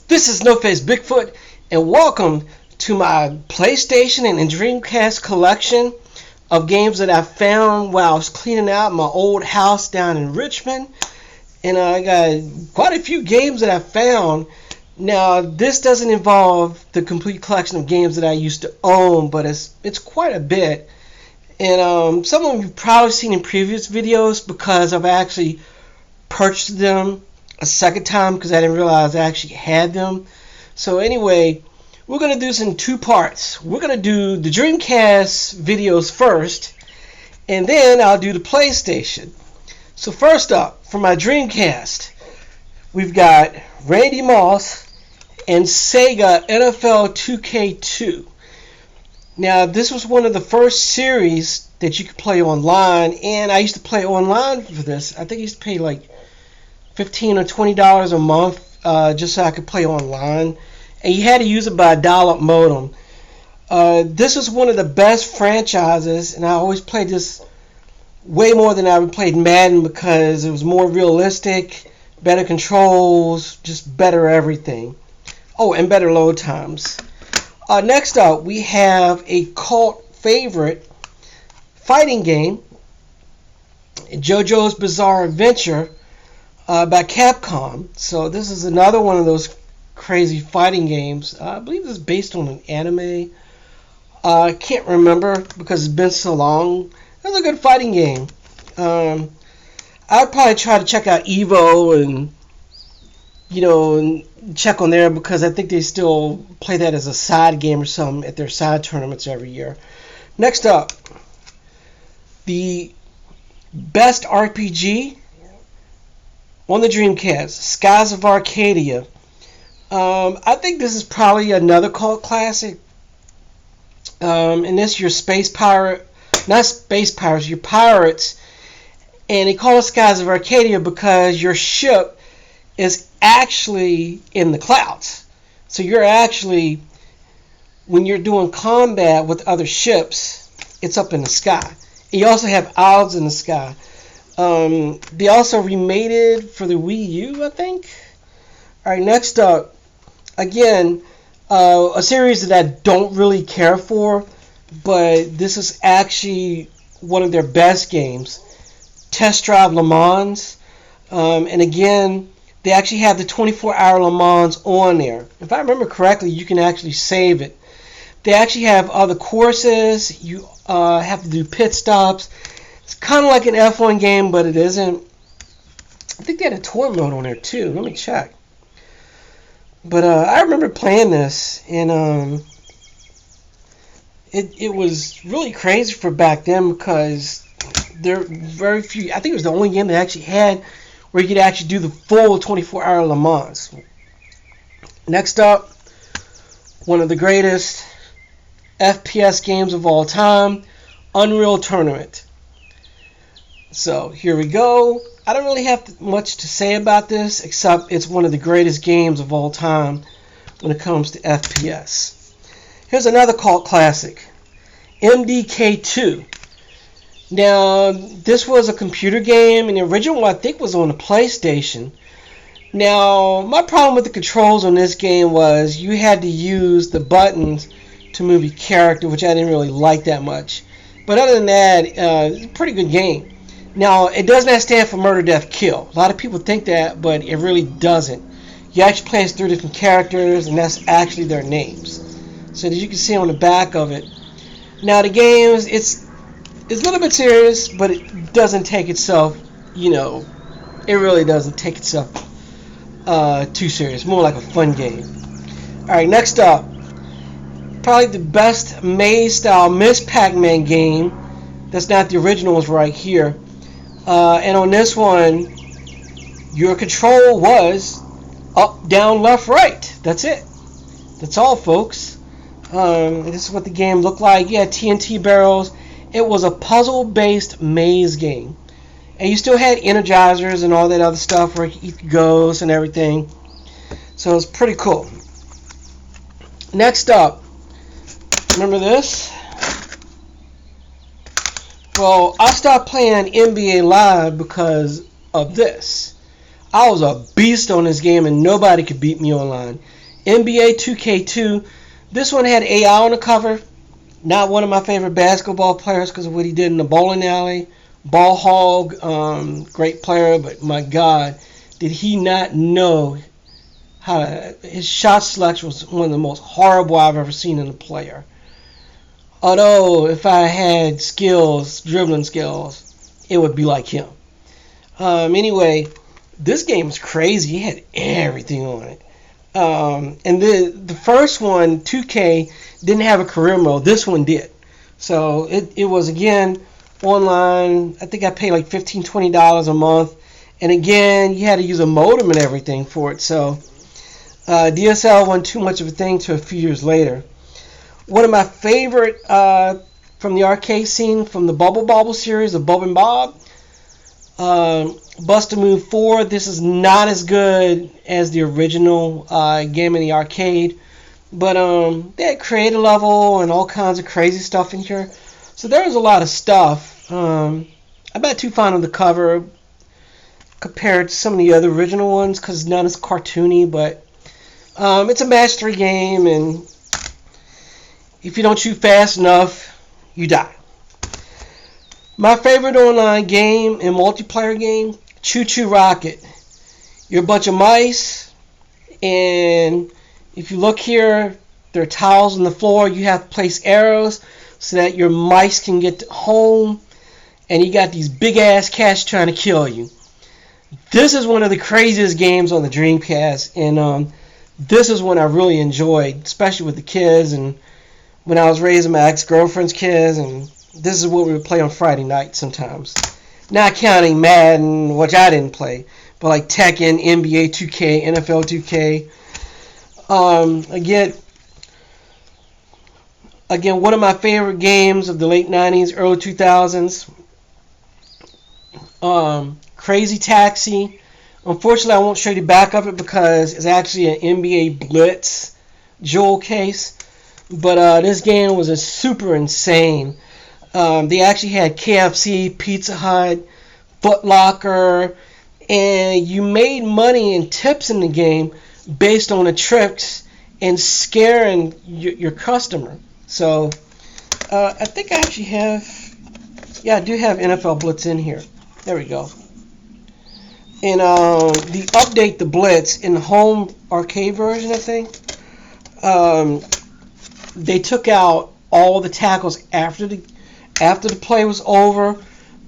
This is No Face Bigfoot, and welcome to my PlayStation and Dreamcast collection of games that I found while I was cleaning out my old house down in Richmond. And I got quite a few games that I found. Now, this doesn't involve the complete collection of games that I used to own, but it's quite a bit. And some of them you've probably seen in previous videos because I've actually purchased them a second time because I didn't realize I actually had them. So anyway, we're going to do this in two parts. We're going to do the Dreamcast videos first, and then I'll do the PlayStation. So first up, for my Dreamcast, we've got Randy Moss and Sega NFL 2K2. Now, this was one of the first series that you could play online, and I used to play online for this. I think I used to pay like $15 or $20 a month just so I could play online. And you had to use it by a dial-up modem. This was one of the best franchises, and I always played this way more than I played Madden because it was more realistic, better controls, just better everything. Oh, and better load times. Next up, we have a cult favorite fighting game, JoJo's Bizarre Adventure by Capcom. So this is another one of those crazy fighting games. I believe this is based on an anime. I can't remember because it's been so long. It's a good fighting game. I'd probably try to check out Evo and check on there because I think they still play that as a side game or something at their side tournaments every year. Next up, the best RPG on the Dreamcast, Skies of Arcadia. I think this is probably another cult classic. And this, your space pirate, not space pirates, your pirates, and they call it Skies of Arcadia because your ship is actually in the clouds. So you're actually, when you're doing combat with other ships, it's up in the sky. And you also have isles in the sky. They also remade it for the Wii U, I think. Alright, next up, again, a series that I don't really care for, but this is actually one of their best games, Test Drive Le Mans. And again, they actually have the 24-hour Le Mans on there. If I remember correctly, you can actually save it. They actually have other courses. You have to do pit stops. It's kind of like an F1 game, but it isn't. I think they had a tour mode on there too. Let me check. But I remember playing this, and it was really crazy for back then because there were very few. I think it was the only game that actually had where you could actually do the full 24-hour Le Mans. Next up, one of the greatest FPS games of all time, Unreal Tournament. So here we go. I don't really have much to say about this except it's one of the greatest games of all time when it comes to FPS. Here's another cult classic, MDK2. Now, this was a computer game, and the original I think was on the PlayStation. Now, my problem with the controls on this game was you had to use the buttons to move your character, which I didn't really like that much. But other than that, it's a pretty good game. Now, it does not stand for murder, death, kill. A lot of people think that, but it really doesn't. You actually play as 3 different characters, and that's actually their names. So as you can see on the back of it. Now, the games, it's a little bit serious, but it doesn't take itself, it really doesn't take itself too serious. More like a fun game. Alright, next up, probably the best maze-style Miss Pac-Man game. That's not the original, is right here. And on this one, your control was up, down, left, right. That's it. That's all, folks. This is what the game looked like. You had TNT barrels. It was a puzzle-based maze game. And you still had energizers and all that other stuff where you could eat the ghosts and everything. So it was pretty cool. Next up, remember this? Well, I stopped playing NBA Live because of this. I was a beast on this game and nobody could beat me online. NBA 2K2. This one had AI on the cover. Not one of my favorite basketball players because of what he did in the bowling alley. Ball hog, great player, but my God, did he not know how his shot selection was one of the most horrible I've ever seen in a player. Although if I had skills, dribbling skills, it would be like him. Anyway, this game is crazy. It had everything on it. And the first one, 2K, didn't have a career mode. This one did. So it was, again, online. I think I paid like $15, $20 a month. And again, you had to use a modem and everything for it. So DSL wasn't too much of a thing till a few years later. One of my favorite from the arcade scene, from the Bubble Bobble series, the Bob and Bob, Bust a Move 4. This is not as good as the original game in the arcade, but they had creative level and all kinds of crazy stuff in here. So there was a lot of stuff. I'm not too fond of the cover compared to some of the other original ones because none is cartoony, but it's a match 3 game, and if you don't shoot fast enough, you die. My favorite online game and multiplayer game, Choo Choo Rocket. You're a bunch of mice, and if you look here, there are tiles on the floor. You have to place arrows so that your mice can get home, and you got these big-ass cats trying to kill you. This is one of the craziest games on the Dreamcast, and this is one I really enjoyed, especially with the kids, and when I was raising my ex-girlfriend's kids, and this is what we would play on Friday night sometimes. Not counting Madden, which I didn't play, but like Tekken, NBA 2K, NFL 2K. Again, one of my favorite games of the late 90s, early 2000s. Crazy Taxi. Unfortunately, I won't show you the back of it because it's actually an NBA Blitz jewel case. But this game was a super insane. They actually had KFC, Pizza Hut, Foot Locker, and you made money and tips in the game based on the tricks and scaring your customer. So I think I actually have, I do have NFL Blitz in here. There we go. And the update the Blitz in the home arcade version, I think, they took out all the tackles after the play was over.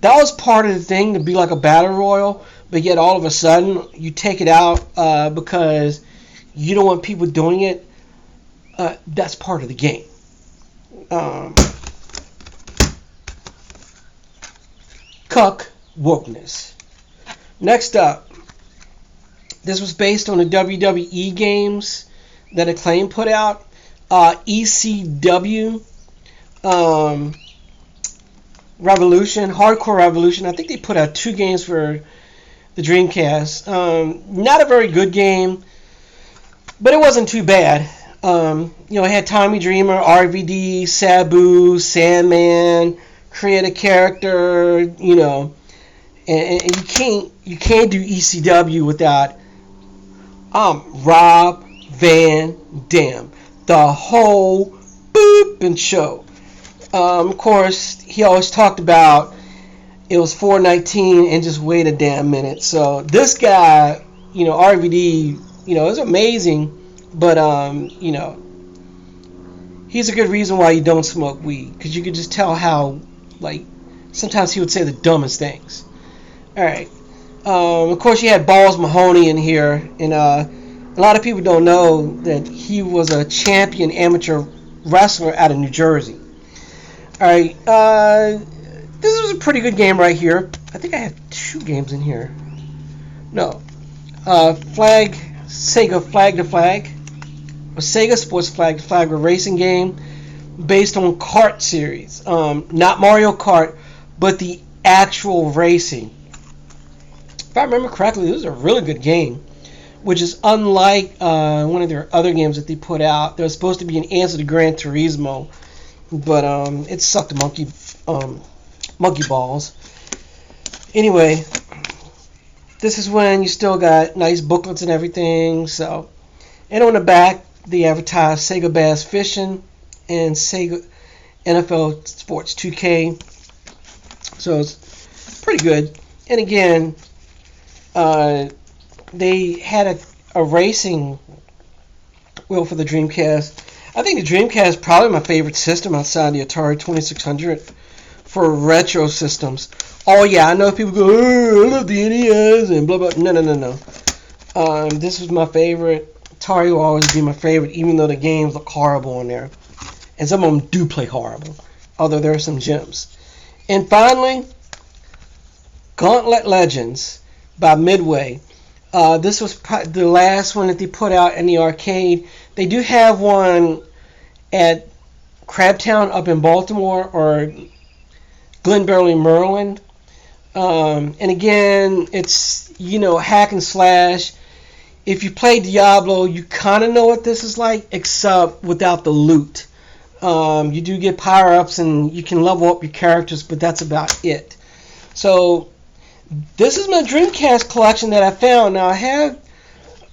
That was part of the thing, to be like a battle royal, but yet all of a sudden you take it out because you don't want people doing it. That's part of the game. Cuck wokeness. Next up, this was based on the WWE games that Acclaim put out. ECW Revolution, Hardcore Revolution. I think they put out 2 games for the Dreamcast. Not a very good game, but it wasn't too bad. It had Tommy Dreamer, RVD, Sabu, Sandman, create a character, and you can't do ECW without Rob Van Dam. The whole booping show. Of course, he always talked about it was 4:19 and just wait a damn minute. So this guy, RVD, is amazing, but he's a good reason why you don't smoke weed, because you could just tell how, sometimes he would say the dumbest things. All right. Of course, you had Balls Mahoney in here, and a lot of people don't know that he was a champion amateur wrestler out of New Jersey. Alright, this was a pretty good game right here. I think I have 2 games in here. No. Sega Flag to Flag. A Sega Sports Flag to Flag, a racing game based on kart series. Not Mario Kart, but the actual racing. If I remember correctly, this was a really good game, which is unlike one of their other games that they put out. There was supposed to be an answer to Gran Turismo, but it sucked monkey balls. Anyway, this is when you still got nice booklets and everything. So, and on the back, They advertise Sega Bass Fishing and Sega NFL Sports 2K. So it's pretty good. And again, they had a racing wheel for the Dreamcast. I think the Dreamcast is probably my favorite system outside the Atari 2600 for retro systems. Oh yeah, I know people go, oh, I love the NES and blah blah. No. This was my favorite. Atari will always be my favorite, even though the games look horrible on there. And some of them do play horrible, although there are some gems. And finally, Gauntlet Legends by Midway. This was the last one that they put out in the arcade. They do have one at Crabtown up in Baltimore or Glen Burnie, Maryland. And again, it's, hack and slash. If you play Diablo, you kind of know what this is like, except without the loot. You do get power-ups and you can level up your characters, but that's about it. So this is my Dreamcast collection that I found. Now I have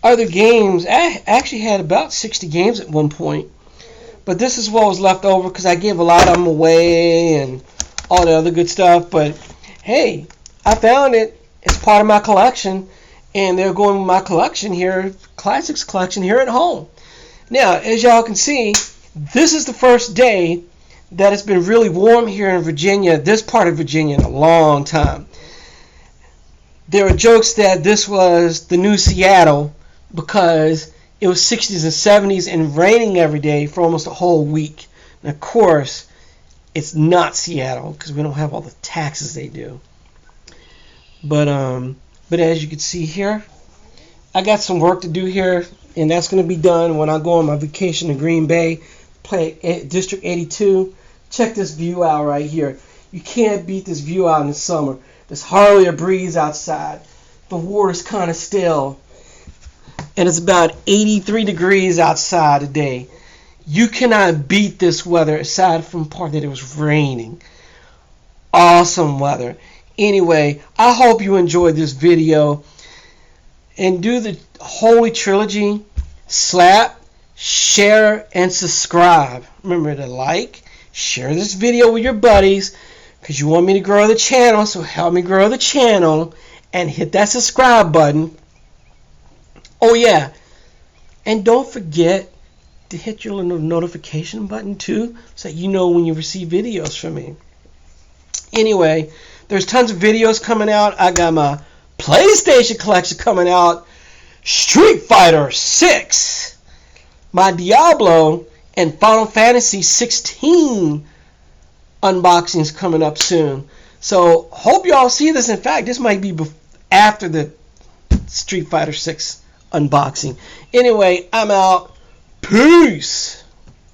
other games. I actually had about 60 games at one point, but this is what was left over because I gave a lot of them away and all the other good stuff. But hey, I found it. It's part of my collection, and they're going with my collection here, classics collection here at home. Now, as y'all can see, this is the first day that it's been really warm here in Virginia, this part of Virginia, in a long time. There are jokes that this was the new Seattle because it was 60s and 70s and raining every day for almost a whole week. And of course, it's not Seattle because we don't have all the taxes they do. But as you can see here, I got some work to do here, and that's going to be done when I go on my vacation to Green Bay, play District 82. Check this view out right here. You can't beat this view out in the summer. There's hardly a breeze outside. The water's kind of still. And it's about 83 degrees outside today. You cannot beat this weather aside from the part that it was raining. Awesome weather. Anyway, I hope you enjoyed this video. And do the Holy Trilogy. Slap, share, and subscribe. Remember to like, share this video with your buddies, because you want me to grow the channel, so help me grow the channel and hit that subscribe button. Oh yeah, and don't forget to hit your little notification button too, so that you know when you receive videos from me. Anyway, there's tons of videos coming out. I got my PlayStation collection coming out, Street Fighter 6, my Diablo, and Final Fantasy 16 unboxings coming up soon. So hope y'all see this. In fact, this might be after the Street Fighter 6 unboxing. Anyway, I'm out. Peace.